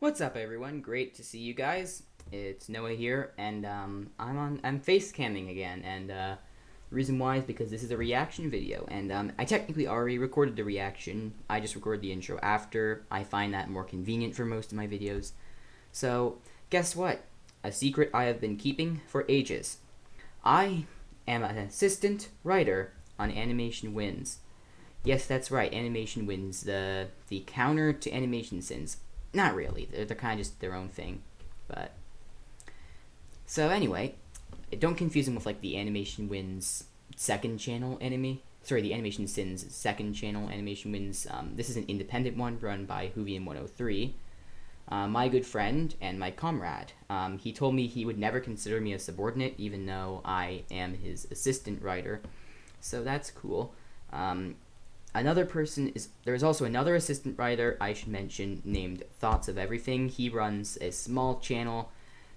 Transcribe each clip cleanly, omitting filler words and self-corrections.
What's up, everyone? Great to see you guys. It's Noah here, and I'm face camming again, and the reason why is because this is a reaction video, and I technically already recorded the reaction. I just recorded the intro after. I find that more convenient for most of my videos. So, guess what? A secret I have been keeping for ages. I am an assistant writer on Animation Wins. Yes, that's right. Animation Wins, the counter to Animation Sins. Not really. They're kind of just their own thing. But so anyway, don't confuse them with like the Animation Wins second channel anime. Sorry, the Animation Sins second channel Animation Wins. This is an independent one run by Whovian 103. My good friend and my comrade. He told me he would never consider me a subordinate, even though I am his assistant writer. So that's cool. There's also another assistant writer I should mention named ThoughtsOfEverything. He runs a small channel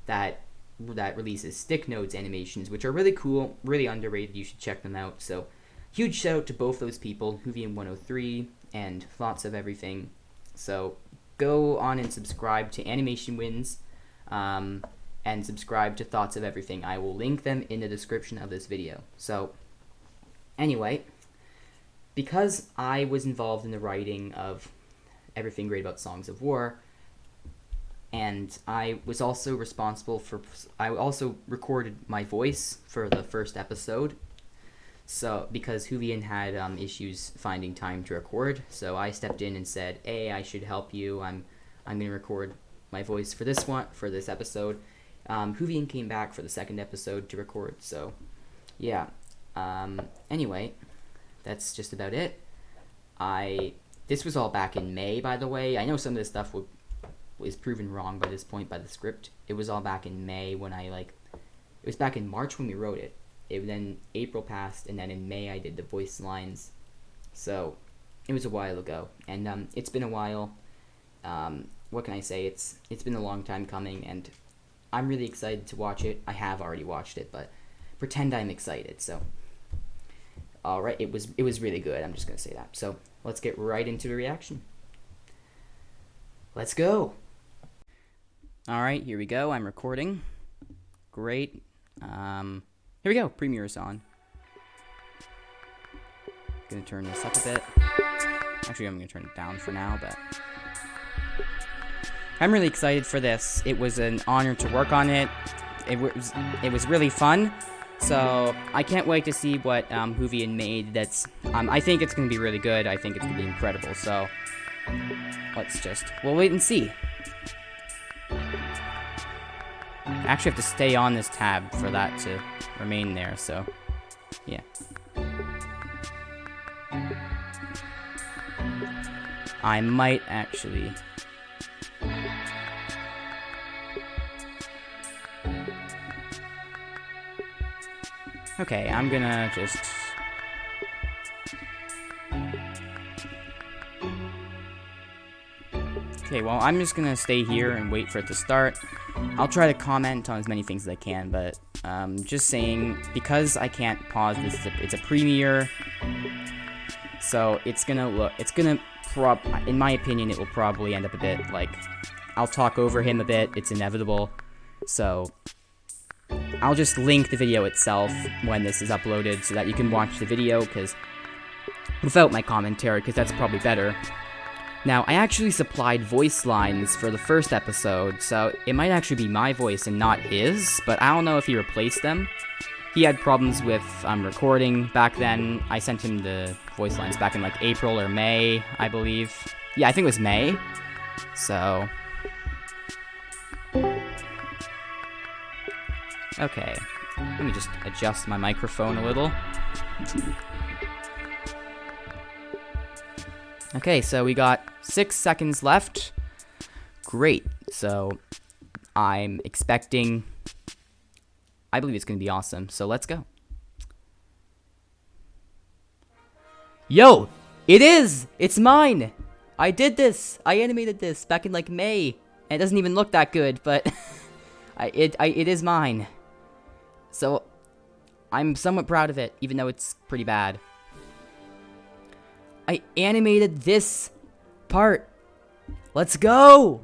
that releases stick notes animations, which are really cool, really underrated. You should check them out. So huge shout out to both those people, Whovian 103 and ThoughtsOfEverything. So go on and subscribe to Animation Wins and subscribe to ThoughtsOfEverything. I will link them in the description of this video. So anyway, because I was involved in the writing of Everything Great About Songs of War, and I was also I also recorded my voice for the first episode, so because Whovian had issues finding time to record, so I stepped in and said, hey, I should help you, I'm going to record my voice for this episode. Whovian came back for the second episode to record, so yeah. Anyway, that's just about it. This was all back in May, by the way. I know some of this stuff was proven wrong by this point by the script. It was all back in May when it was back in March when we wrote it. Then April passed, and then in May I did the voice lines. So it was a while ago, and it's been a while. What can I say? It's been a long time coming, and I'm really excited to watch it. I have already watched it, but pretend I'm excited. So. Alright, it was really good, I'm just going to say that. So, let's get right into the reaction. Let's go! Alright, here we go, I'm recording. Great. Here we go, Premiere's on. Gonna turn this up a bit. Actually, I'm gonna turn it down for now, but I'm really excited for this. It was an honor to work on it. It was really fun. So, I can't wait to see what Whovian made. I think it's going to be really good. I think it's going to be incredible. So, we'll wait and see. I actually have to stay on this tab for that to remain there, so, yeah. I might actually... Okay, I'm gonna just... Okay, well, I'm just gonna stay here and wait for it to start. I'll try to comment on as many things as I can, but just saying, because I can't pause this, it's a premiere, so in my opinion, it will probably end up a bit like, I'll talk over him a bit, it's inevitable, so... I'll just link the video itself when this is uploaded so that you can watch the video without my commentary, because that's probably better. Now, I actually supplied voice lines for the first episode, so it might actually be my voice and not his, but I don't know if he replaced them. He had problems with recording back then. I sent him the voice lines back in like April or May, I believe. Yeah, I think it was May. So... Okay, let me just adjust my microphone a little. Okay, so we got 6 seconds left. Great, so I'm expecting... I believe it's going to be awesome, so let's go. Yo! It is! It's mine! I did this! I animated this back in like May. And it doesn't even look that good, but it is mine. So, I'm somewhat proud of it, even though it's pretty bad. I animated this part. Let's go!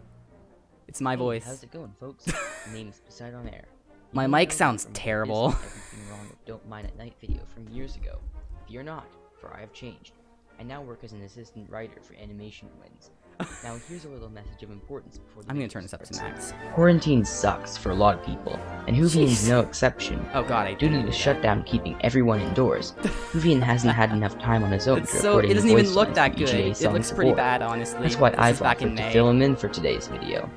It's my voice. How's it going, folks? My name's Poseidon Air. My mic sounds terrible. Everything wrong with Don't Mind at Night video from years ago. Fear not, for I have changed. I now work as an assistant writer for Animation Wins. Now here's a little message of importance before the I'm gonna video turn this up to starts. max. Quarantine sucks for a lot of people, and Whovian's Jeez. no exception. Oh god, I Due to the shutdown keeping everyone indoors, Whovian hasn't had enough time on his own It's to so record it any doesn't even voice look lines that for good. EGA It songs looks pretty before. bad, honestly. That's why This I've is back in offered to May. fill him in for today's video.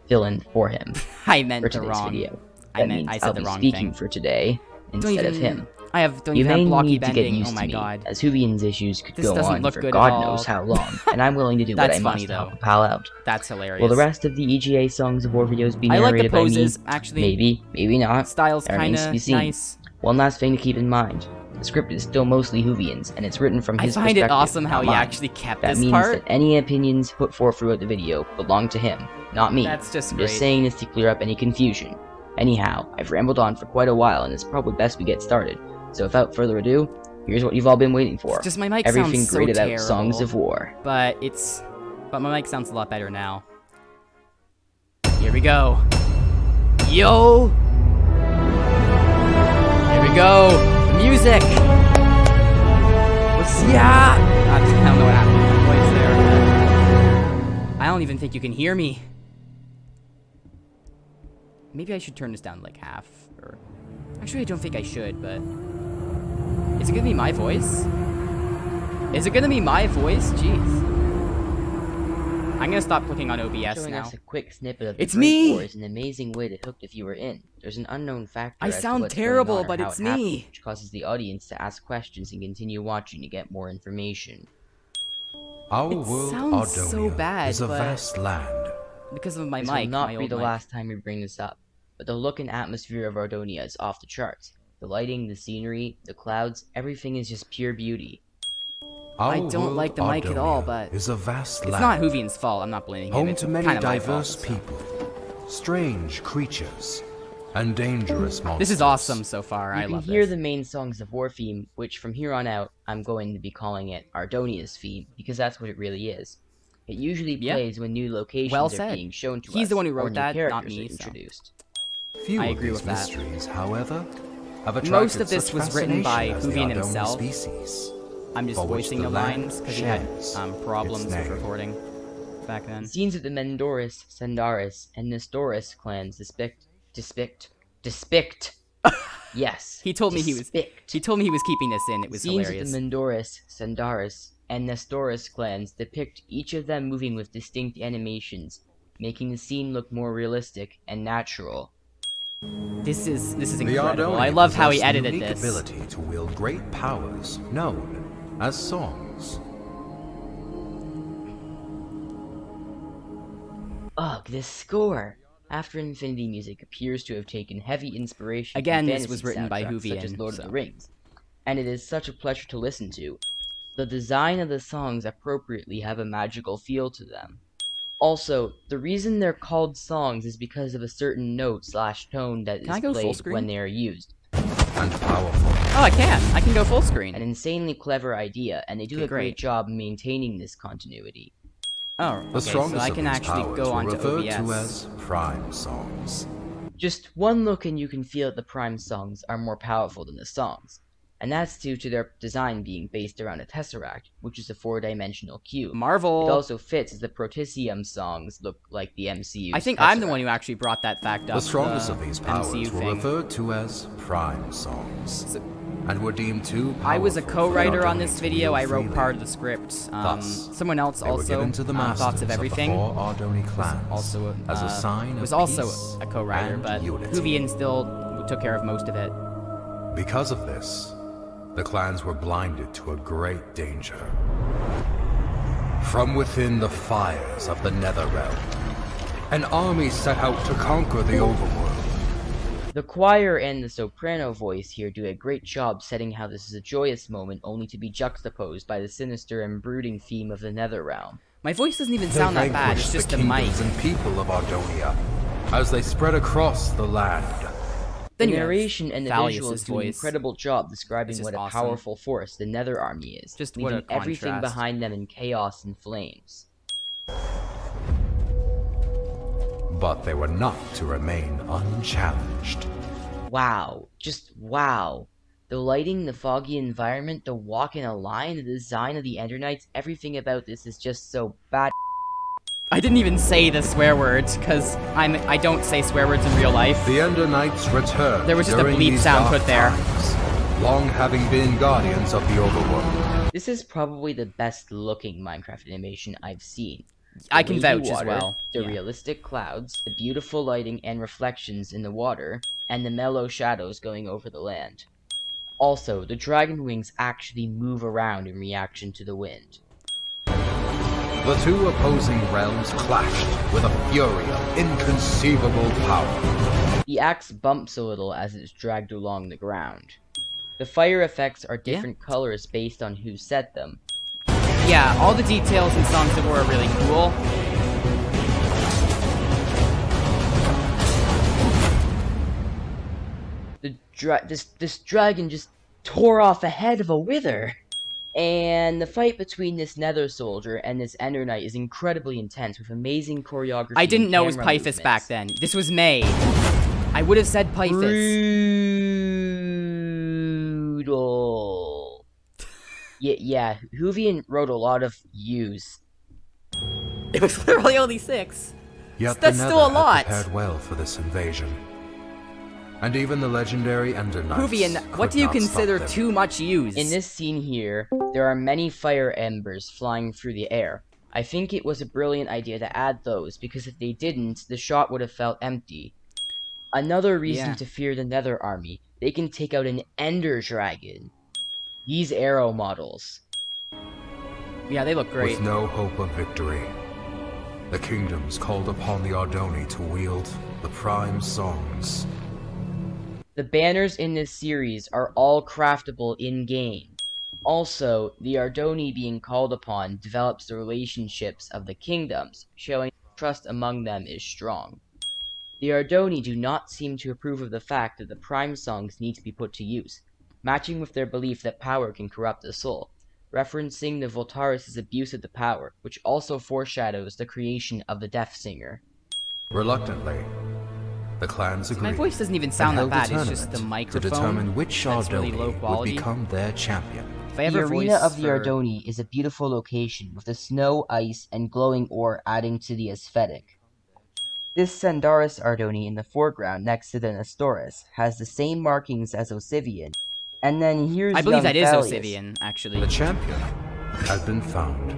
Fill in for him. I meant For the today's wrong. video. I That meant means I I'll said the be wrong speaking thing. for today instead of him. I don't You even may have blocky need to get bending. used Oh to my me, god. as Whovian's issues could This go doesn't on look for good at God all. knows how long, and I'm willing to do what That's I funny, must to help though. a pal out. That's hilarious. Will the rest of the EGA Songs of War videos be I like the narrated by me? poses, actually. Maybe, maybe not. Style's That remains to kinda be seen. nice. One last thing to keep in mind. The script is still mostly Whovian's, and it's written from I his find perspective, it awesome how not he mine. actually kept That this means part. that any opinions put forth throughout the video belong to him, not me. That's just I'm great. just saying this to clear up any confusion. Anyhow, I've rambled on for quite a while, and it's probably best we get started. So without further ado, here's what you've all been waiting for. It's just my mic Everything sounds so great about terrible. Songs of War. But my mic sounds a lot better now. Here we go. Yo! Here we go. The music. Yeah! I don't know what happened to my voice there. I don't even think you can hear me. Maybe I should turn this down to like half, or actually I don't think I should, but is it gonna be my voice? Is it gonna be my voice? Jeez. I'm gonna stop clicking on OBS Showing now. us a quick snippet of It's the Great me! War is an amazing way to hook the viewer in. There's an unknown factor. I as to sound what's going terrible, on or but how it's it happened, me. which causes the audience to ask questions and continue watching to get more information. Our It world, sounds so Ardonia, bad, is a but- vast land. Because of my This mic, will not my be old the mic. last time we bring this up, but the look and atmosphere of Ardonia is off the charts. The lighting, the scenery, the clouds, everything is just pure beauty. Our I don't world, like the mic at all, Ardonia, but is a vast It's land, not Whovian's fault. I'm not blaming him. home It's to many kind of my fault, diverse so. people, strange creatures, and dangerous monsters. This is awesome so far. I You can love hear this. the main Songs of War theme, which from here on out, I'm going to be calling it Ardonia's theme, because that's what it really is. It usually Yeah. plays when new locations Well are said. being shown to us. He's the one who or wrote new that, not characters me, are so. introduced. Few I of agree these with that. mysteries, however, have attracted Most of this such was written by fascination as the Whovian Ardoni himself. species, I'm just for which voicing the the land lines because he had shares problems its with name. recording back then. The scenes of the Mendoris, Sandaris, and Nestoris clans despict. Yes. He told me he was despict. He told me he was keeping this in. It was Scenes hilarious. of the Mendoris, Sandaris, and Nestoris clans depict each of them moving with distinct animations, making the scene look more realistic and natural. This is The incredible. Ardoni I love how he possess the edited unique this. ability to wield great powers known as songs. Ugh, this score! After Infinity music appears to have taken heavy inspiration Again, from this was fantasy written by soundtracks such as Whovian, Lord of so. the Rings, and it is such a pleasure to listen to. The design of the songs appropriately have a magical feel to them. Also, the reason they're called songs is because of a certain note/tone that Can I is go full played screen? when they are used. And powerful. Oh, I can. I can go full screen. An insanely clever idea, and they do Okay, a great great. job maintaining this continuity. Oh, The okay. So strongest I of can these actually powers go were onto referred OBS. to as prime songs. Just one look and you can feel that the Prime songs are more powerful than the songs, and that's due to their design being based around a tesseract, which is a 4-dimensional cube. Marvel. It also fits as the Protisium songs look like the MCU's I think I'm the Tesseract. one who actually brought that fact up. The strongest of these powers MCU were thing. referred to as prime songs, and were deemed too powerful I was a for co-writer on Ardoni this to video. wield I wrote freely. part of the script. Thus, Someone else They were also, given to the masters Thoughts of Everything, the four Ardoni clans also as a sign was of also peace a co-writer, and but unity. Whovian still took care of most of it. Because of this, the clans were blinded to a great danger. From within the fires of the Netherrealm, an army set out to conquer the overworld. The choir and the soprano voice here do a great job setting how this is a joyous moment only to be juxtaposed by the sinister and brooding theme of the Netherrealm. My voice doesn't even They sound that bad. It's vanquished just the the mic. kingdoms and people of Ardonia as they spread across the land. The Then you have narration and the Thalius's visuals do an voice. incredible job describing It's what just a awesome. powerful force the Nether Army is, Just what leaving a everything contrast. behind them in chaos and flames. But they were not to remain unchallenged. Wow. Just wow. The lighting, the foggy environment, the walk in a line, the design of the Ender Knights, everything about this is just so bad. I didn't even say the swear words, because I don't say swear words in real life. The Ender Knights returned. There was just a during bleep these sound dark put there. times, long having been guardians of the overworld. This is probably the best looking Minecraft animation I've seen. I The can wavy vouch as water, well. The Yeah. realistic clouds, the beautiful lighting and reflections in the water, and the mellow shadows going over the land. Also, the dragon wings actually move around in reaction to the wind. The two opposing realms clashed with a fury of inconceivable power. The axe bumps a little as it's dragged along the ground. The fire effects are different colors based on who set them. Yeah, all the details in Songs of War are really cool. This dragon just tore off a head of a wither. And the fight between this Nether soldier and this Ender Knight is incredibly intense with amazing choreography. I didn't and know it was camera Pythus back movements. then. This was May. I would have said Pythus. Brutal. Yeah, Whovian wrote a lot of U's. It was literally only 6. Yet That's the still a Nether lot. had prepared well for this invasion. And even the legendary Ender Knights Whovian, what could do you not stop consider them. too much use? In this scene here, there are many fire embers flying through the air. I think it was a brilliant idea to add those, because if they didn't, the shot would have felt empty. Another reason Yeah. to fear the Nether army, they can take out an Ender Dragon. These arrow models. Yeah, they look great. With no hope of victory, the kingdoms called upon the Ardoni to wield the prime songs. The banners in this series are all craftable in-game. Also, the Ardoni being called upon develops the relationships of the kingdoms, showing trust among them is strong. The Ardoni do not seem to approve of the fact that the prime songs need to be put to use, matching with their belief that power can corrupt the soul, referencing the Voltaris' abuse of the power, which also foreshadows the creation of the Death Singer. Reluctantly, the clans agreed. My voice doesn't even sound that and held bad, a it's just the tournament microphone to determine which that's Ardoni really low quality. would become their champion. If I The ever arena voice of the for- Ardoni is a beautiful location, with the snow, ice, and glowing ore adding to the aesthetic. This Sandaris Ardoni in the foreground next to the Nestoris has the same markings as Osivian, and then here's I believe young that is Thalius. Osivian, actually. The champion had been found.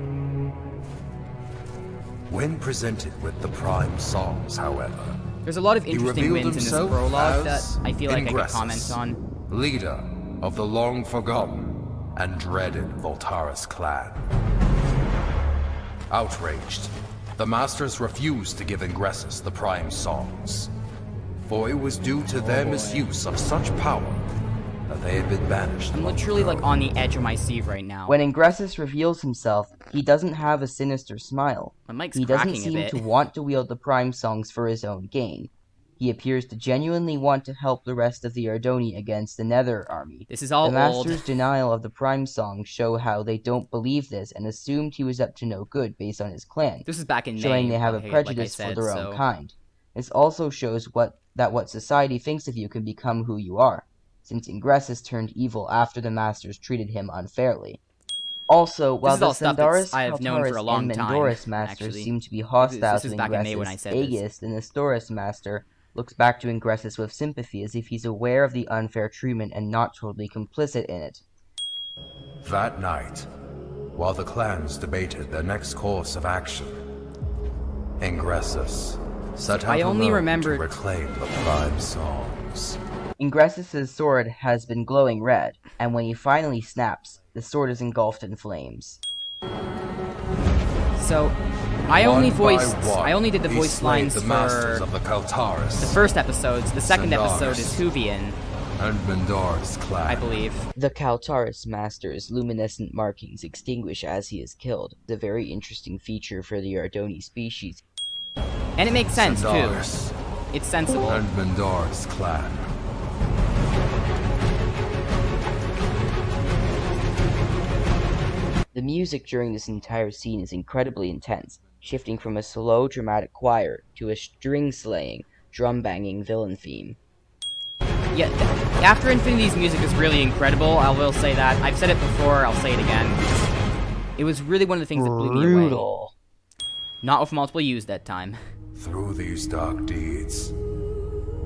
When presented with the prime songs, however, There's a lot of he interesting revealed wins in this himself prologue that as I feel like I could Ingressus, comment on. leader of the long-forgotten and dreaded Voltaris clan. Outraged, the Masters refused to give Ingressus the prime songs, for it was due to their misuse of such power that they had been banished. I'm long literally ago. like on the edge of my seat right now. When Ingressus reveals himself, he doesn't have a sinister smile. My mic's He doesn't cracking a seem bit. to want to wield the prime songs for his own gain. He appears to genuinely want to help the rest of the Ardoni against the Nether army. This is all The old. Master's denial of the prime songs show how they don't believe this and assumed he was up to no good based on his clan, This is back in May. showing they have a like I prejudice said, for their so- own kind. This also shows that what society thinks of you can become who you are, since Ingressus turned evil after the Masters treated him unfairly. Also, while is the all stuff that's- Sandaris, I have known for a Kaltaris, long and time, Mendoris Masters actually. seem to be hostile This to was back in May when I Ingressus, said this. Aegis, the Nestoris Master, looks back to Ingressus with sympathy as if he's aware of the unfair treatment and not totally complicit in it. That night, while the clans debated their next course of action, Ingressus set out I only alone remembered- to reclaim the prime songs. Ingressus' sword has been glowing red, and when he finally snaps, the sword is engulfed in flames. So, I only One by voiced. one, I only did the he voice slayed lines the for masters of the Kaltaris the first episodes. The second Sandaris. episode is Whovian, and Mendoris clan. I believe. The Kaltaris Master's luminescent markings extinguish as he is killed, the very interesting feature for the Ardoni species. And it makes sense, too. Sandaris It's sensible. and Mendoris clan. The music during this entire scene is incredibly intense, shifting from a slow, dramatic choir to a string-slaying, drum-banging villain theme. Yeah, After Infinity's music is really incredible. I will say that. I've said it before. I'll say it again. It was really one of the things that blew me away. Brutal. Not with multiple U's that time. Through these dark deeds,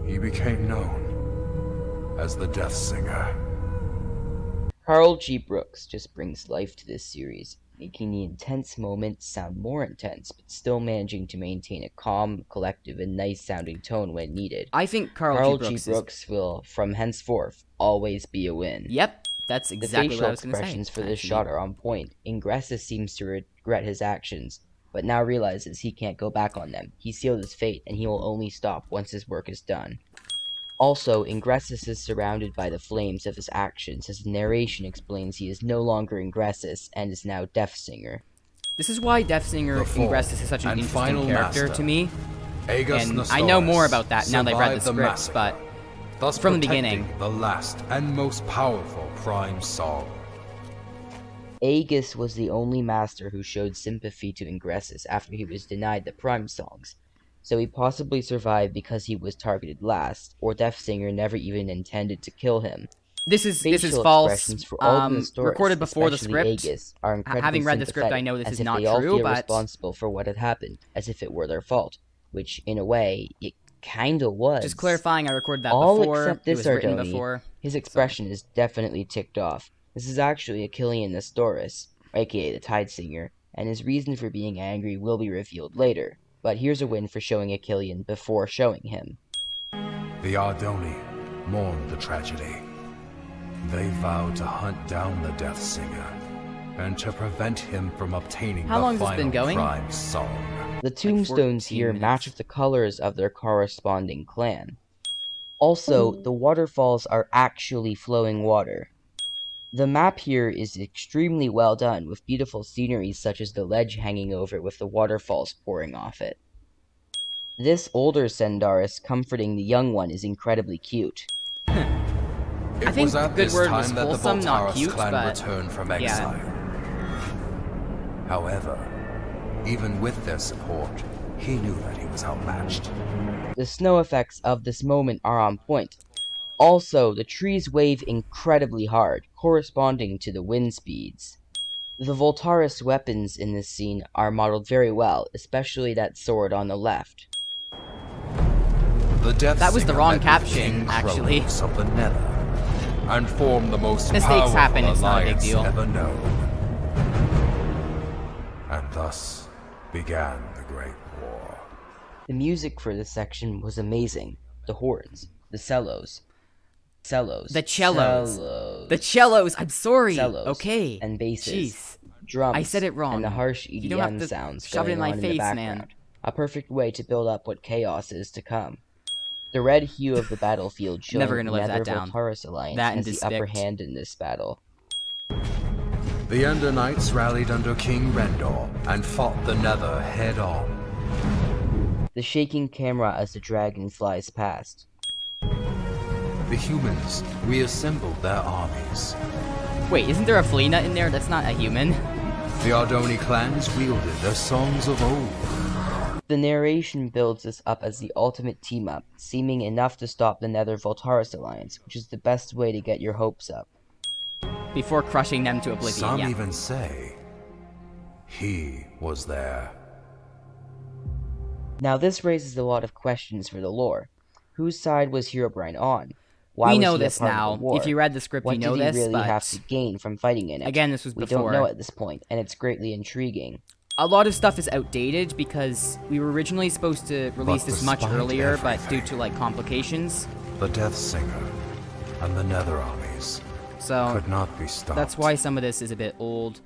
he became known as the Death Singer. Carl G. Brooks just brings life to this series, making the intense moments sound more intense, but still managing to maintain a calm, collective, and nice-sounding tone when needed. I think Carl G. Brooks will, from henceforth, always be a win. Yep, that's exactly what I was going to say. The facial expressions for this shot are on point. Ingressus seems to regret his actions, but now realizes he can't go back on them. He sealed his fate, and he will only stop once his work is done. Also, Ingressus is surrounded by the flames of his actions, as the narration explains he is no longer Ingressus and is now Death Singer. This is why Death Singer Ingressus is such an interesting character to me. And I know more about that now that I've read the scripts, but thus from the beginning, the last and most powerful Prime Song. Aegis was the only master who showed sympathy to Ingressus after he was denied the Prime Songs, so he possibly survived because he was targeted last, or Death Singer never even intended to kill him. This is false. Recorded before the script. Aegis, are having read the script, I know this is not true, true, but responsible for what had happened, as if it were their fault, which, in a way, it kinda was. Just clarifying, I recorded that all before. Except this it was written Ardoni, before. His expression is definitely ticked off. This is actually Achillean Nestorus, aka the Tide Singer, and his reason for being angry will be revealed later. But here's a win for showing Achillean before showing him. The Ardoni mourned the tragedy. They vowed to hunt down the Death Singer, and to prevent him from obtaining How long the has this been final going? Prime Song. The tombstones here match with the colors of their corresponding clan. Also, the waterfalls are actually flowing water. The map here is extremely well done, with beautiful scenery such as the ledge hanging over it with the waterfalls pouring off it. This older Sendaris comforting the young one is incredibly cute. I think the good word was wholesome, not cute, but returned from exile. However, even with their support, he knew that he was outmatched. The snow effects of this moment are on point. Also, the trees wave incredibly hard, corresponding to the wind speeds. The Voltaris weapons in this scene are modeled very well, especially that sword on the left. The Death That was the Singer wrong met with caption, King actually. Kronos of the Nether, and formed the most Mistakes powerful happen, it's not a big alliance deal. ever known. And thus began the Great War. The music for this section was amazing. The horns, the cellos, the cellos. I'm sorry. cellos, Okay. and basses, Jeez. drums, I said it wrong. and the harsh You don't have EDM to sounds shove it in going my on face, in the man. background. A perfect way to build up what chaos is to come. The red hue of the battlefield showing Never the gonna live that Nether down. Voltaris Alliance That and has the upper Distinct. hand in this battle. The Ender Knights rallied under King Rendor and fought the Nether head-on. The shaking camera as the dragon flies past. The humans reassembled their armies. Wait, isn't there a Felina in there? That's not a human. The Ardoni clans wielded their songs of old. The narration builds this up as the ultimate team-up, seeming enough to stop the Nether Voltaris Alliance, which is the best way to get your hopes up. Before crushing them to oblivion, Some yeah. even say he was there. Now this raises a lot of questions for the lore. Whose side was Herobrine on? Why We was know he a this part of now. the war? If you read the script, What you know did he this, really but have to gain from fighting in it? again, this was We before. don't know at this point, and it's greatly intriguing. A lot of stuff is outdated because we were originally supposed to release this much despite earlier, but due everything, to like complications, The Death Singer and the Nether armies so could not be stopped. that's why some of this is a bit old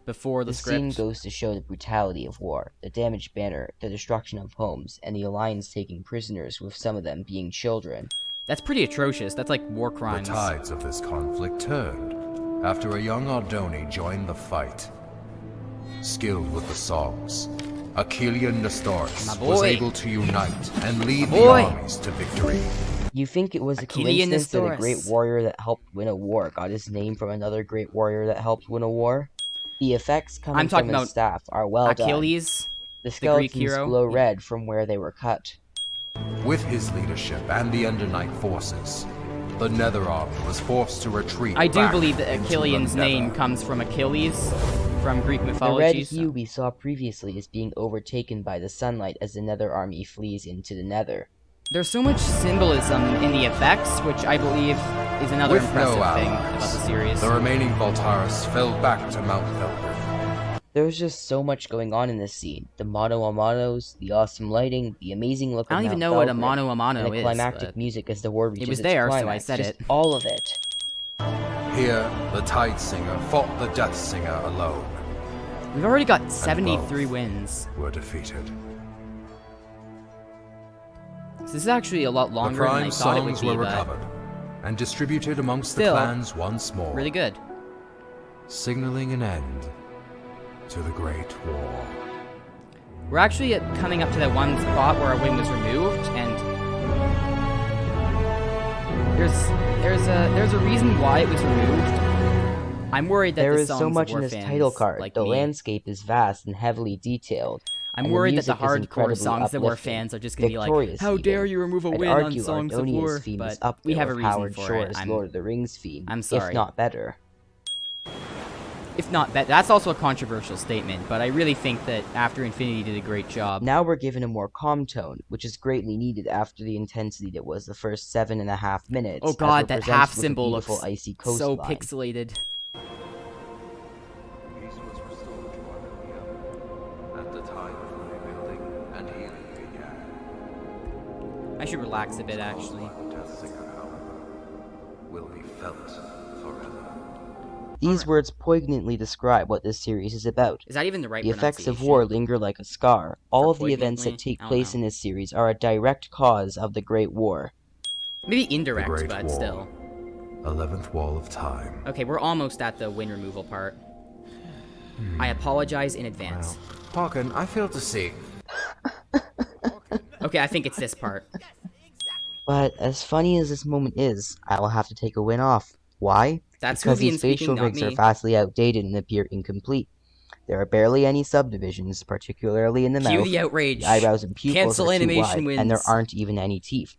before the The scene script. goes to show the brutality of war, the damaged banner, the destruction of homes, and the Alliance taking prisoners, with some of them being children. That's pretty atrocious. That's like war The crimes. tides of this conflict turned after a young Ardoni joined the fight. Skilled with the songs, Achillean Nestorus My was boy. able to unite and lead My the boy. armies to victory. You think it was a Achillean coincidence that a great Nestorus. warrior that helped win a war got his name from another great warrior that helped win a war? The effects coming I'm talking from his about staff are well done. Achilles. The The Greek skeletons hero? glow Yeah. red from where they were cut. With his leadership and the Undernight forces, the Nether Army was forced to retreat. I do back believe that into Achillean's the name Nether. comes from Achilles, from Greek The red mythology. hue we saw previously is being overtaken by the sunlight as the Nether Army flees into the Nether. There's so much symbolism in the effects, which I believe is another With impressive no thing allies, about the series. the remaining Voltaris fell back to Mount Velvet. There's just so much going on in this scene. The mono a monos, the awesome lighting, the amazing look I of don't even Mount know what a Valgrind, mono a and mono the is, climactic but music as the war reaches was its there, so I climax. said Just it. all of it. Here, the Tide Singer fought the Death Singer alone, we've already got 73 wins. were defeated. So this is actually a lot The longer than I prime thought it would songs be, were but recovered and distributed amongst Still, the clans once more, really good. signaling an end to the Great War. We're actually coming up to that one spot where our wing was removed, and there's a reason why it was removed. I'm worried that There the is songs so of much in war this fans title card. like The me. landscape is vast and heavily detailed. I'm and worried that the music is hardcore incredibly songs that were uplifting, fans are just gonna be like, victorious "How dare even. you remove a I'd win on argue Songs of Ardonia's War?" theme is But up we there have a with reason Howard for Shore's it. Lord of the Rings theme, I'm sorry. if not better. If not better, that's also a controversial statement. But I really think that After Infinity did a great job. Now we're given a more calm tone, which is greatly needed after the intensity that was the first 7.5 minutes. Oh as god, we're that presented half with a symbol beautiful looks icy so coastline. pixelated. Peace was restored to Ardelia, and the time for rebuilding and healing began. I should relax a bit, actually. The Death Singer, however, will be felt forever. These words poignantly describe what this series is about. Is that even the right The effects of pronunciation? war linger like a scar. All For of the events that poignantly? take I don't place know. in this series are a direct cause of the Great War. Maybe The indirect, Great but War. still. 11th Wall of Time. Okay, we're almost at the win removal part. I apologize in advance. Hawken, I fail to see. Okay, I think it's this part. But as funny as this moment is, I will have to take a win off. Why? That's Because Whovian these facial speaking, not rigs are me. vastly outdated and appear incomplete. There are barely any subdivisions, particularly in the Cue mouth. the outrage. The eyebrows and pupils Cancel are too animation wide, and there wins. aren't even any teeth.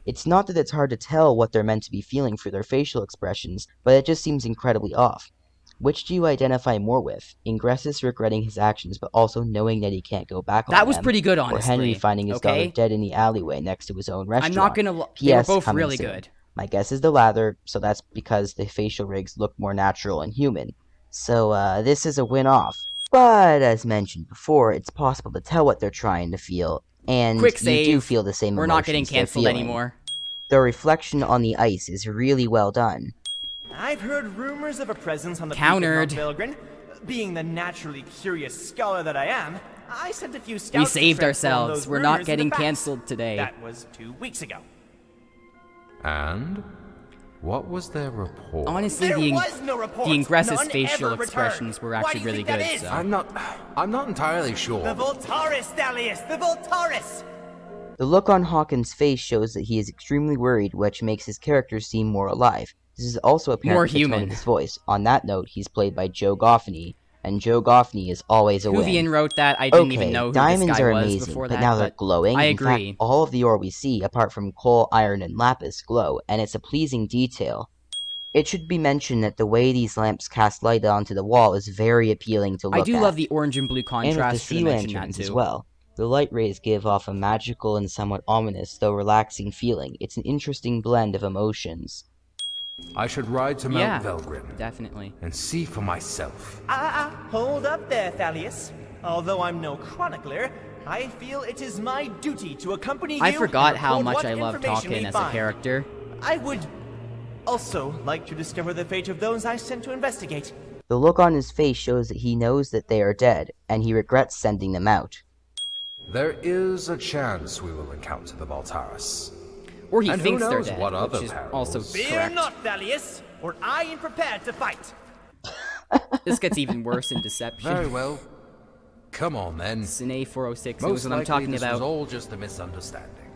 It's not that it's hard to tell what they're meant to be feeling through their facial expressions, but it just seems incredibly off. Which do you identify more with? Ingressus regretting his actions, but also knowing that he can't go back on That was them, pretty good, or honestly. Henry finding his daughter Okay? dead in the alleyway next to his own restaurant? I'm not gonna. They were P.S. both coming really soon. good. My guess is the latter, so that's because the facial rigs look more natural and human. So, this is a win-off. But, as mentioned before, it's possible to tell what they're trying to feel, and Quick you save. do feel the same We're not getting emotions they're canceled feeling. anymore. The reflection on the ice is really well done. I've heard rumors of a presence on the Countered. peak of Mount Velgrin. Being the naturally curious scholar that I am, I sent a few scouts We to saved transform ourselves. those We're not rumors getting into facts. canceled today. That was 2 weeks ago. And what was their report? Honestly, There the was no report. the Ingressus None facial ever expressions returned. were Why actually do you really think that good. is? So. I'm not entirely sure. The Voltaris, Thalius! The Voltaris! The look on Hawkins' face shows that he is extremely worried, which makes his character seem more alive. This is also apparent More with the tone human. of his voice. On that note, he's played by Joe Goffney, and Joe Goffney is always a win. Whovian wrote that. I didn't even know who diamonds this guy are was amazing, before but that. now they're glowing. I In agree. fact, all of the ore we see, apart from coal, iron, and lapis, glow, and it's a pleasing detail. It should be mentioned that the way these lamps cast light onto the wall is very appealing to look I at. do love the orange and blue And contrast. with the Should sea have mentioned lanterns that as too. well. The light rays give off a magical and somewhat ominous, though relaxing feeling. It's an interesting blend of emotions. I should ride to Yeah, Mount Velgrin definitely. and see for myself. Hold up there, Thalius. Although I'm no chronicler, I feel it is my duty to accompany you. I forgot and how record much what I love information we Talkin as a find. character. I would also like to discover the fate of those I sent to investigate. The look on his face shows that he knows that they are dead, and he regrets sending them out. There is a chance we will encounter the Voltaris. Or he And who thinks they're knows dead, what other which is perils. also Fear correct. not, Thalius, for I am prepared to fight. This gets even worse in Deception. Very well. Come on then. Sine 406 Most knows what I'm likely talking this about. was all just a misunderstanding.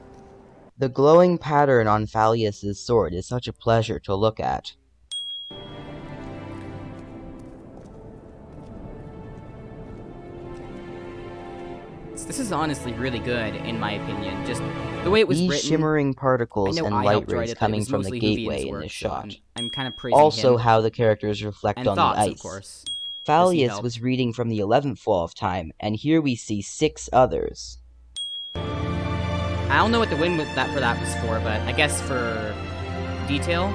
The glowing pattern on Thalius' sword is such a pleasure to look at. This is honestly really good, in my opinion. Just the way it was These written. shimmering I particles know and I light helped write rays it, but it coming was from the mostly gateway Whovian's in work, this so shot. I'm kind of praising Also, him. how the characters reflect And on Thoughts, the of ice. course. Fallius was reading from the 11th Wall of Time, and here we see 6 others. I don't know what the win with that for that was for, but I guess for detail.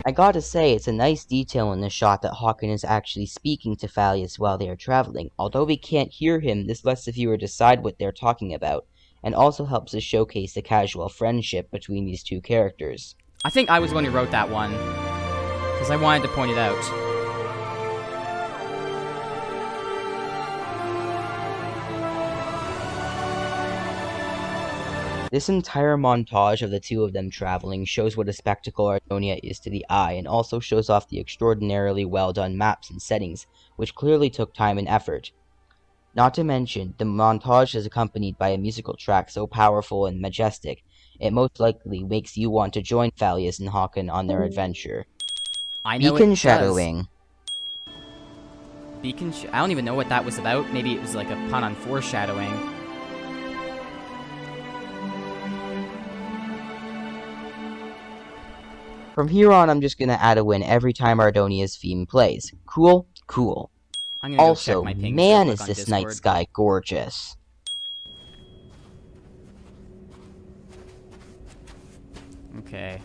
I gotta say, it's a nice detail in the shot that Hawken is actually speaking to Fallius while they are traveling. Although we can't hear him, this lets the viewer decide what they're talking about, and also helps us showcase the casual friendship between these two characters. I think I was the one who wrote that one, because I wanted to point it out. This entire montage of the two of them traveling shows what a spectacle Ardonia is to the eye, and also shows off the extraordinarily well done maps and settings, which clearly took time and effort. Not to mention, the montage is accompanied by a musical track so powerful and majestic, it most likely makes you want to join Fallius and Hawken on their adventure. I know Beacon it shadowing. Does. I don't even know what that was about. Maybe it was like a pun on foreshadowing. From here on, I'm just gonna add a win every time Ardonia's theme plays. Cool? Cool. I'm gonna go check Also, my pings man real is quick on this Discord. night sky gorgeous. Okay.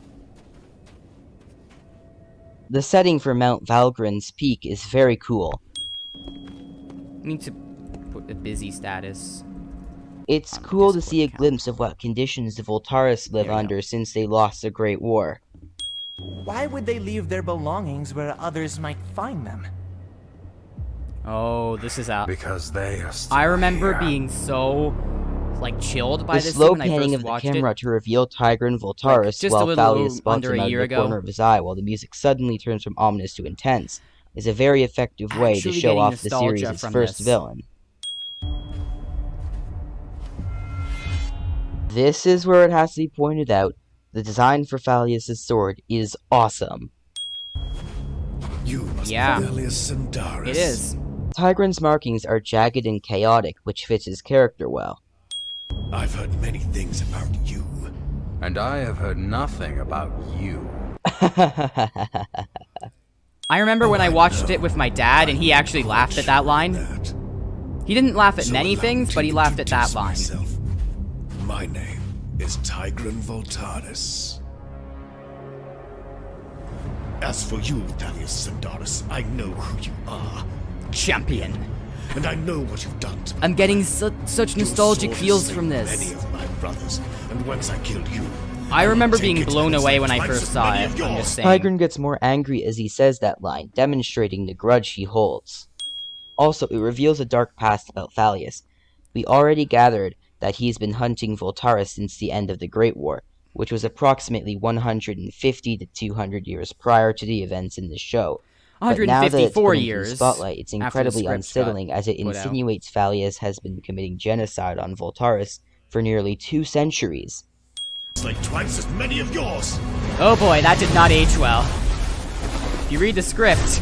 The setting for Mount Valgren's peak is very cool. I need to put the busy status. It's on the cool to Discord see a account. glimpse of what conditions the Voltaris live There we go. under since they lost the Great War. Why would they leave their belongings where others might find them? Oh, this is out. Because they are still I remember here. being so, like, chilled by The this slow thing when I panning first of the watched camera it. to reveal Tigran Voltaris just a while little Fallius spots under him a out of year the ago. corner of his eye while the music suddenly turns from ominous to intense is a very effective way to Actually show getting off the nostalgia series' from first this. villain. This is where it has to be pointed out, the design for Fallius' sword is awesome. You must Yeah. be Fallius Sindaris. It is. Tigran's markings are jagged and chaotic, which fits his character well. I've heard many things about you. And I have heard nothing about you. I remember when I watched it with my dad, and he actually laughed at that line. That. He didn't laugh at So many allow things, me but to he laughed at that introduce line. myself. My name is Tigran Voltaris. As for you, Fallius Sindaris, I know who you are, Champion. and I know what you've done to me. I'm getting such Your nostalgic sword feels has from slain this. Many of my brothers, and once I killed you, I remember take being it blown and away slay when I twice first as saw many it. of I'm yours. just saying. Tigran gets more angry as he says that line, demonstrating the grudge he holds. Also, it reveals a dark past about Fallius. We already gathered that he's been hunting Voltaris since the end of the Great War, which was approximately 150 to 200 years prior to the events in the show. But now that it's 154 put into the years spotlight, it's after the incredibly script got unsettling as it put out. insinuates Fallius has been committing genocide on Voltaris for nearly 2 centuries. slay twice as many of yours. Oh boy, that did not age well. If you read the script.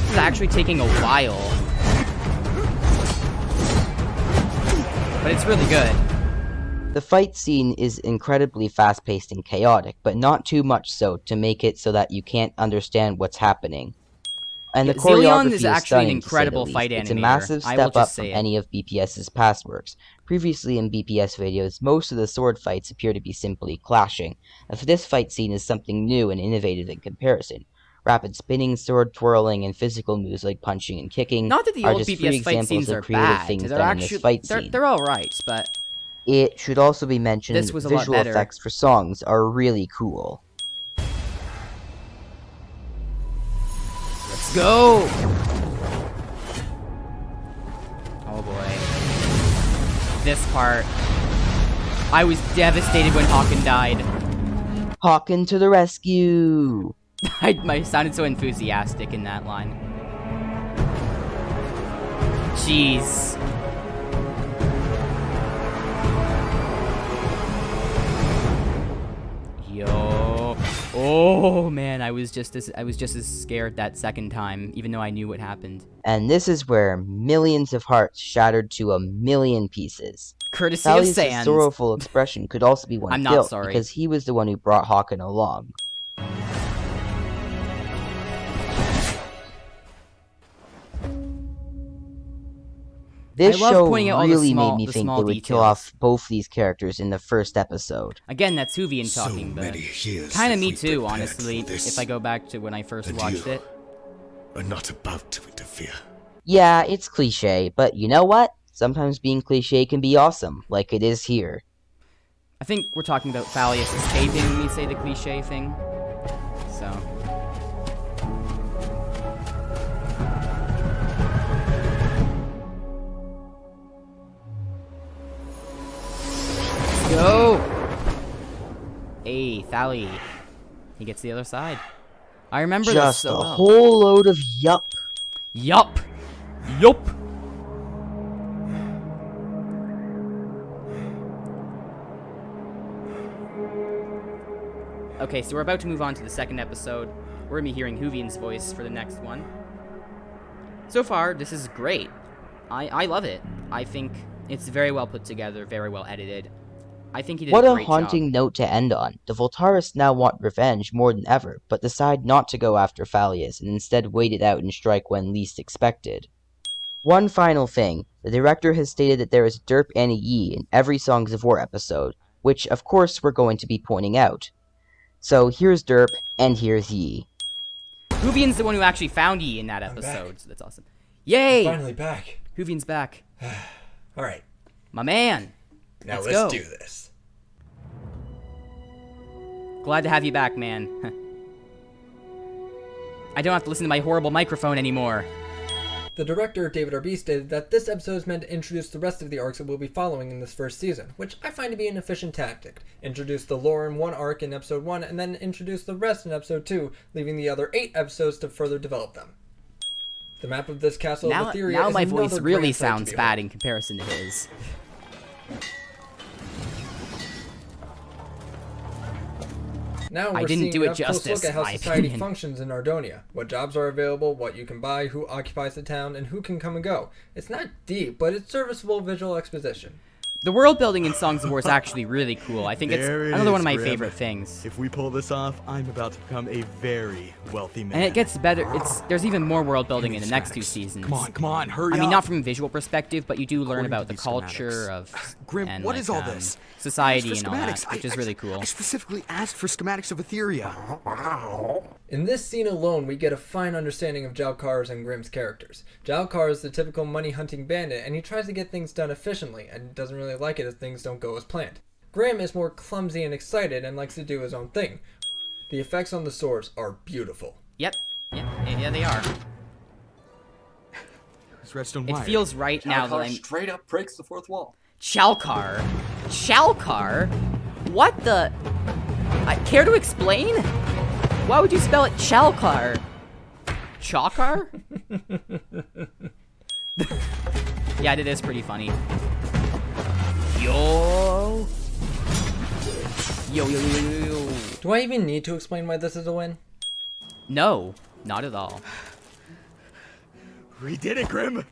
This is actually taking a while. But it's really good. The fight scene is incredibly fast-paced and chaotic, but not too much so to make it so that you can't understand what's happening. And the Yeah, choreography Xilion is actually an stunning, to say the incredible least. fight It's a animator. massive I will step just up from say it. any of BPS's past works. Previously in BPS videos, most of the sword fights appear to be simply clashing, and for this fight scene is something new and innovative in comparison. Rapid spinning, sword twirling, and physical moves like punching and kicking Not that the are old just three BPS fight examples scenes of are creative bad. things They're done in this fight actually scene. they're alright, but It should also be mentioned This was a lot visual better. effects for songs are really cool. let's go! Oh boy. This part. I was devastated when Hawken died. Hawken to the rescue! I sounded so enthusiastic in that line. Jeez. Yo. Oh man, I was just as scared that second time, even though I knew what happened. And this is where millions of hearts shattered to a million pieces. Courtesy of Thalius' Sans. sorrowful expression could also be one I'm of not guilt, sorry. because he was the one who brought Hawken along. This I love show pointing out all the really small- made me the think small they would kill details. off both these characters in the first episode. Again, that's Whovian So talking, but many years kind of have me we too, prepared honestly, for this, if I go back to when I first and watched you it. are not about to interfere. Yeah, it's cliche, but you know what? Sometimes being cliche can be awesome, like it is here. I think we're talking about Thalius escaping when we say the cliche thing. So. Let's go! Hey, Thali. He gets the other side. I remember this Just so a well. whole load of yup. Yup! Yup! Okay, so we're about to move on to the second episode. We're going to be hearing Whovian's voice for the next one. So far, this is great. I love it. I think it's very well put together, very well edited. I think he did What a a great haunting job. note to end on. The Voltarists now want revenge more than ever, but decide not to go after Thalius and instead wait it out and strike when least expected. One final thing, the director has stated that there is a derp and a yee in every Songs of War episode, which of course we're going to be pointing out. So here's derp, and here's yee. Whovian's the one who actually found Yi in that episode, so that's awesome. Yay! Finally back. Whovian's back. All right, My man! now Let's let's go. do this. Glad to have you back, man. I don't have to listen to my horrible microphone anymore. The director, David R.B., stated that this episode is meant to introduce the rest of the arcs that we'll be following in this first season, which I find to be an efficient tactic. Introduce the lore in one arc in episode 1, and then introduce the rest in episode 2, leaving the other 8 episodes to further develop them. The map of this castle of Etheria Now is my another voice really grand sight to sounds behold. bad in comparison to his. Now I we're didn't seeing do it a close justice, look at how in my society opinion. functions in Ardonia, what jobs are available, what you can buy, who occupies the town, and who can come and go. It's not deep, but it's serviceable visual exposition. The world building in Songs of War is actually really cool. I think it's There it another one is, of my Grim. favorite things. If we pull this off, I'm about to become a very wealthy man. And it gets better. There's even more world building in the next 2 seasons. Come on, hurry I up. mean, not from a visual perspective, but you do learn According about to the these culture schematics. of Grim, and what like, is all this? society For and all that, schematics. which is really cool. I specifically asked for schematics of Etheria. In this scene alone, we get a fine understanding of Jalkar's and Grimm's characters. Jalkar is the typical money-hunting bandit, and he tries to get things done efficiently, and doesn't really like it if things don't go as planned. Grimm is more clumsy and excited, and likes to do his own thing. The effects on the swords are beautiful. Yep. Yeah, they are. It's redstone It wire. feels right now that I'm straight up breaks the fourth wall. Chalkar. What the? I care to explain? Why would you spell it Chalkar? Chalkar? Yeah, it is pretty funny. Yo. Yo. Do I even need to explain why this is a win? No, not at all. We did it, Grim.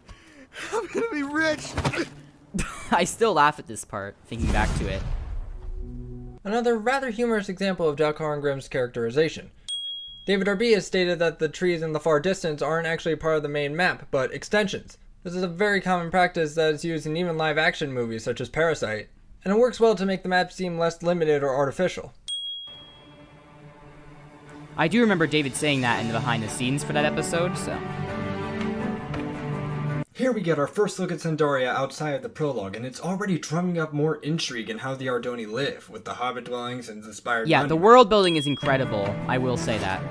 I'm gonna be rich. I still laugh at this part, thinking back to it. Another rather humorous example of Jalkar and Grimm's characterization. David R.B. has stated that the trees in the far distance aren't actually part of the main map, but extensions. This is a very common practice that is used in even live-action movies such as Parasite, and it works well to make the map seem less limited or artificial. I do remember David saying that in the behind the scenes for that episode, so. Here we get our first look at Sandoria outside of the prologue, and it's already drumming up more intrigue in how the Ardoni live, with the hobbit dwellings and inspired Yeah, the monuments. world building is incredible. I will say that.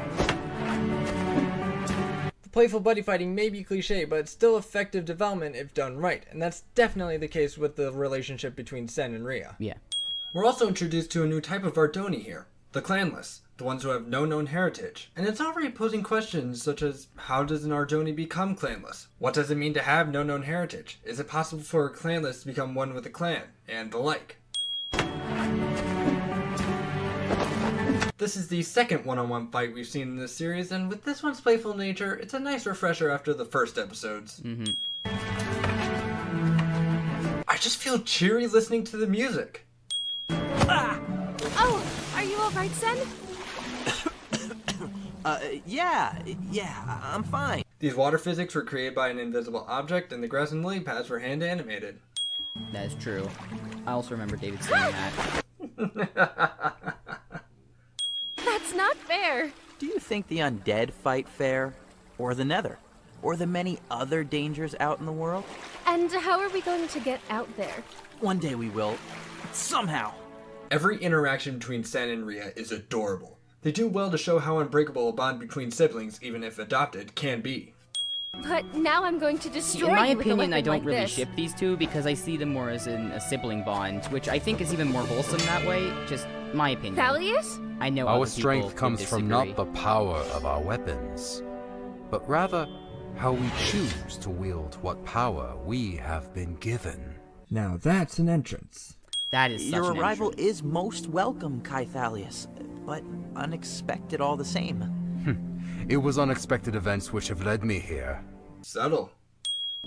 The playful buddy fighting may be cliche, but it's still effective development if done right, and that's definitely the case with the relationship between Sen and Rhea. Yeah. We're also introduced to a new type of Ardoni here, the clanless, the ones who have no known heritage. And it's already posing questions such as, how does an Ardoni become clanless? What does it mean to have no known heritage? Is it possible for a clanless to become one with a clan? And the like. This is the second one-on-one fight we've seen in this series, and with this one's playful nature, it's a nice refresher after the first episodes. I just feel cheery listening to the music. Oh, are you alright, Sen? Yeah, I'm fine. These water physics were created by an invisible object, and the grass and lily pads were hand animated. That is true. I also remember David saying that. That's not fair. Do you think the undead fight fair? Or the nether? Or the many other dangers out in the world? And how are we going to get out there? One day we will. Somehow. Every interaction between Sen and Rhea is adorable. They do well to show how unbreakable a bond between siblings, even if adopted, can be. But now I'm going to destroy In my you with a opinion, I weapon don't like really this. ship these two because I see them more as in a sibling bond, which I think is even more wholesome that way. Just my opinion. Thalius? I know Our other strength people comes would from disagree. not the power of our weapons, but rather how we choose to wield what power we have been given. Now that's an entrance. That is such Your an arrival entrance. is most welcome, Thalius, but unexpected all the same. It was unexpected events which have led me here. Subtle.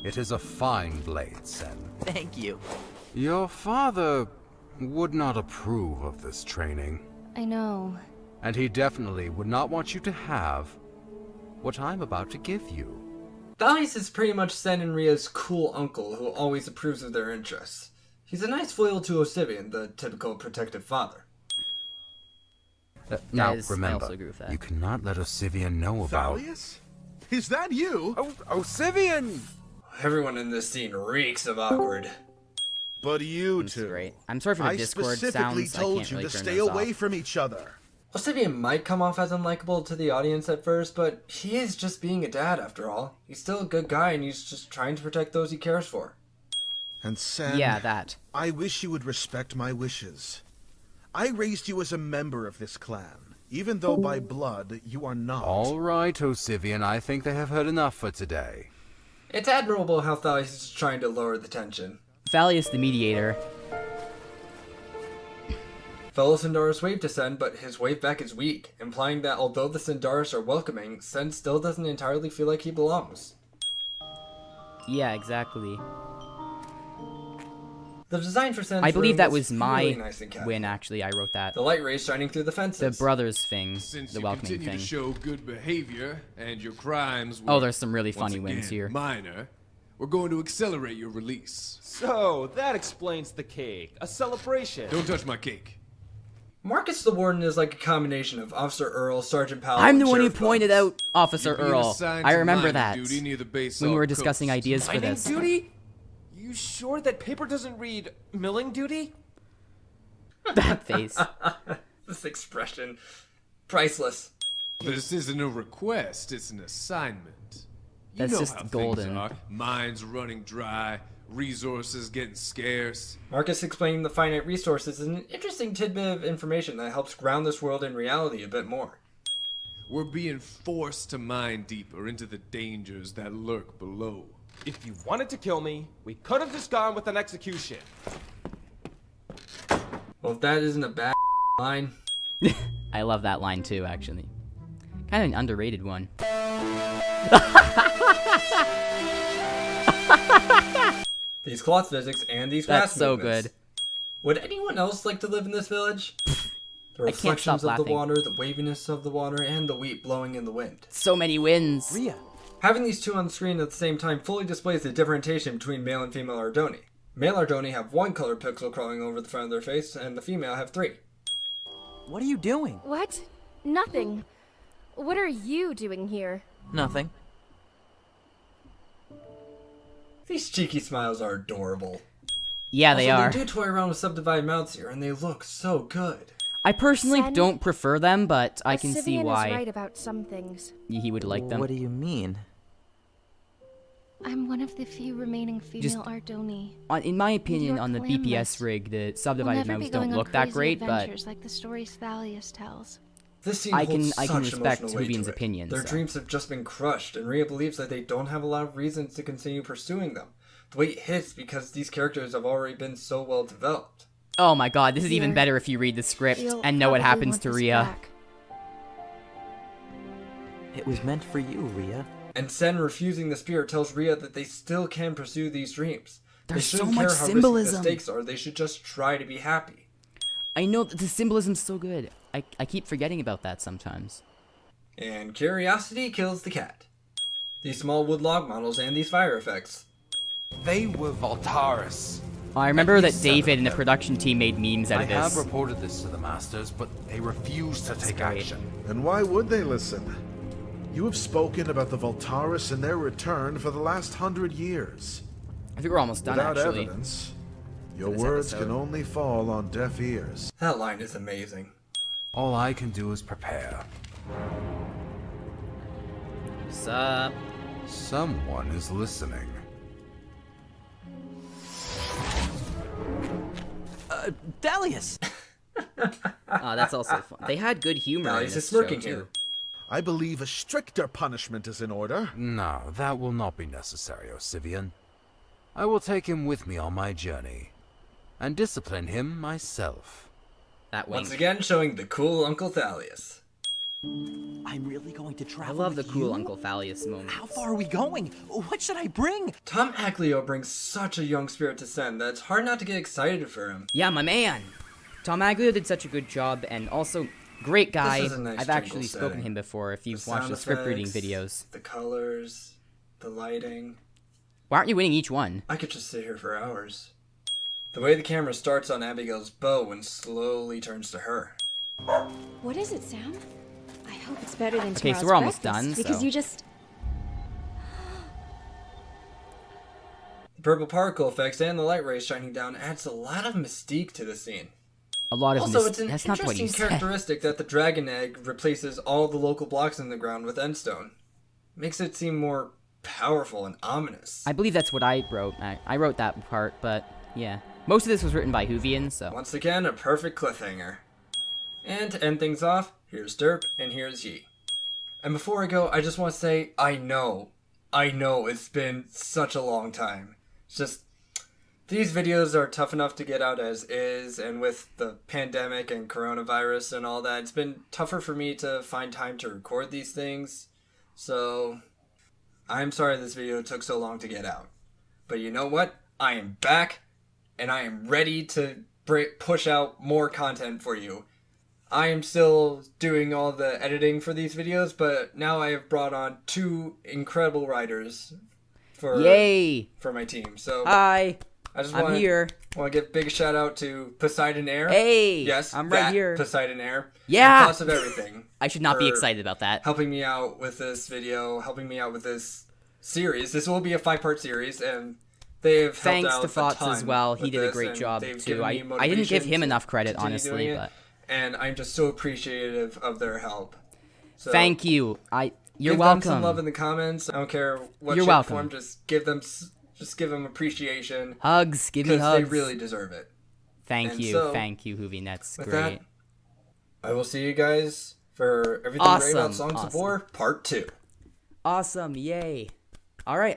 It is a fine blade, Sen. Thank you. Your father would not approve of this training, I know. and he definitely would not want you to have what I'm about to give you. Thalius is pretty much Sen and Rhea's cool uncle who always approves of their interests. He's a nice foil to Whovian, the typical protective father. Now, I also remember, agree with that. you cannot let Whovian know about... Thalius? Is that you? Whovian! Everyone in this scene reeks of awkward. But you This two. is great. I'm sorry for the I Discord specifically sounds. I told can't you really to turn stay those away off. from each other. Whovian might come off as unlikable to the audience at first, but he is just being a dad after all. He's still a good guy and he's just trying to protect those he cares for. And Sen, Yeah, that. I wish you would respect my wishes. I raised you as a member of this clan, even though by blood you are not. All right, Whovian, I think they have heard enough for today. It's admirable how Thalius is trying to lower the tension. Thalius the mediator. Fellow Sindaris wave to Sen, but his wave back is weak, implying that although the Sindaris are welcoming, Sen still doesn't entirely feel like he belongs. Yeah, exactly. The design for Sen's I believe room that is was my really nice and casual. win, actually. I wrote that. The light rays shining through the The fences. brothers thing. Since The you welcoming continue thing. to show good behavior and your crimes were, Oh, there's some really once funny wins again, here. minor, we're going to accelerate your release. So, that explains the cake. A celebration. Don't touch my cake. Marcus the Warden is like a combination of Officer Earl, Sergeant Powell, I'm the and one who Sheriff pointed Bones. out Officer You're being Earl. assigned I to remember mining that. duty near the When we were Basalt discussing Coast. ideas for Mining this. duty? You sure that paper doesn't read milling duty? That face. This expression. Priceless. This isn't a request, it's an assignment. You That's know just how golden. Things are. Mines running dry, resources getting scarce. Marcus explaining the finite resources is an interesting tidbit of information that helps ground this world in reality a bit more. We're being forced to mine deeper into the dangers that lurk below. If you wanted to kill me, we could have just gone with an execution. Well, if that isn't a bad line. I love that line too, actually. Kind of an underrated one. These cloth physics and these That's grass so movements. good. Would anyone else like to live in this village? The I can't stop reflections of the laughing. water, the waviness of the water, and the wheat blowing in the wind. So many wins. Rhea. Having these two on the screen at the same time fully displays the differentiation between male and female Ardoni. Male Ardoni have one colored pixel crawling over the front of their face, and the female have three. What are you doing? What? Nothing. What are you doing here? Nothing. These cheeky smiles are adorable. Yeah, they Also, are. They do toy around with subdivided mouths here, and they look so good. I personally Sen, don't prefer them, but I can see Whovian why is right about some things. he would like them. What do you mean? I'm one of the few remaining female Ardoni. In my opinion, Your on the clan BPS list rig, the We'll subdivided never be mounts don't going on look that crazy great, but adventures like the stories Thalius tells. This scene I holds can such respect emotional weight Whovian's to it. opinion, Their so. dreams have just been crushed, and Rhea believes that they don't have a lot of reasons to continue pursuing them. The weight hits because these characters have already been so well developed. oh my god, this is even Here. better if you read the script You'll and know what probably happens want to this Rhea. back. It was meant for you, Rhea. And Sen refusing the spirit tells Rhea that they still can pursue these dreams. There's they so shouldn't much care how risky symbolism. the stakes are. They should just try to be happy. I know that the symbolism's so good. I keep forgetting about that sometimes. And curiosity kills the cat. These small wood log models and these fire effects. They were Voltaris. I remember that David and the production team made memes out of I have this. reported this to the Masters, but they refuse to take action. And why would they listen? You have spoken about the Voltaris and their return for the last 100 years. I think we're almost done, Without actually. evidence, your words can only fall on deaf ears. That line is amazing. All I can do is prepare. What's up? Someone is listening. Dalius! Oh, that's also fun. They had good humor in Dalius this is smirking show, here. too. I believe a stricter punishment is in order. No, that will not be necessary, Whovian. I will take him with me on my journey, and discipline him myself. That wink. Once again, showing the cool Uncle Thalius. I'm really going to I travel love the with cool you? Uncle Thalius moment. How far are we going? What should I bring? Tom Acklio brings such a young spirit to Sen that it's hard not to get excited for him. Yeah, my man. Tom Aglio did such a good job, and also great guy. This is a nice I've actually jungle spoken to setting. him before. If you've The watched the sound script reading effects, videos, the colors, the lighting. why aren't you winning each one? I could just sit here for hours. The way the camera starts on Abigail's bow and slowly turns to her. What is it, Sam? I hope it's better than Okay, tomorrow's so we're almost breakfast, done, because so- you just... The purple particle effects and the light rays shining down adds a lot of mystique to the scene. A lot of Also, it's an That's not what interesting you said. characteristic that the dragon egg replaces all the local blocks in the ground with endstone. Makes it seem more powerful and ominous. I believe that's what I wrote. I wrote that part, but yeah. Most of this was written by Whovian, so. Once again, a perfect cliffhanger. And to end things off, here's Derp and here's Yi. And before I go, I just want to say, I know it's been such a long time. It's just, these videos are tough enough to get out as is, and with the pandemic and coronavirus and all that, it's been tougher for me to find time to record these things. So, I'm sorry this video took so long to get out. But you know what? I am back, and I am ready to push out more content for you. I am still doing all the editing for these videos, but now I have brought on 2 incredible writers for my team. So Hi. I'm here. Want to give a big shout out to Poseidon Air. Hey. Yes, I'm right here. Poseidon Air. Yeah. Thoughts of Everything. I should not be for excited about that. Helping me out with this video, helping me out with this series. This will be a 5-part series, and they have Thanks helped out to Thoughts a ton as well. He with did a this, great and job they've too. given me I didn't give him motivation enough to credit, continue honestly, doing it, but and I'm just so appreciative of their help. So thank you. You're give welcome. them some love in the comments. I don't care what You're shape welcome. form. Just give them appreciation. Hugs. Give me hugs. Because they really deserve it. Thank And you, so, Whovian. That's with great. that, I will see you guys for Everything Great About Awesome, Songs of War, Part 2. Awesome, yay. All right.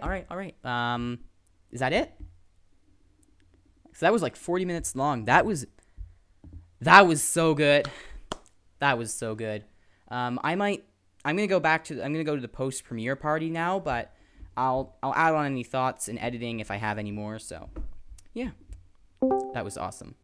Is that it? So that was like 40 minutes long. That was so good. That was so good. I'm gonna go to the post premiere party now, but I'll add on any thoughts and editing if I have any more. So, yeah, that was awesome.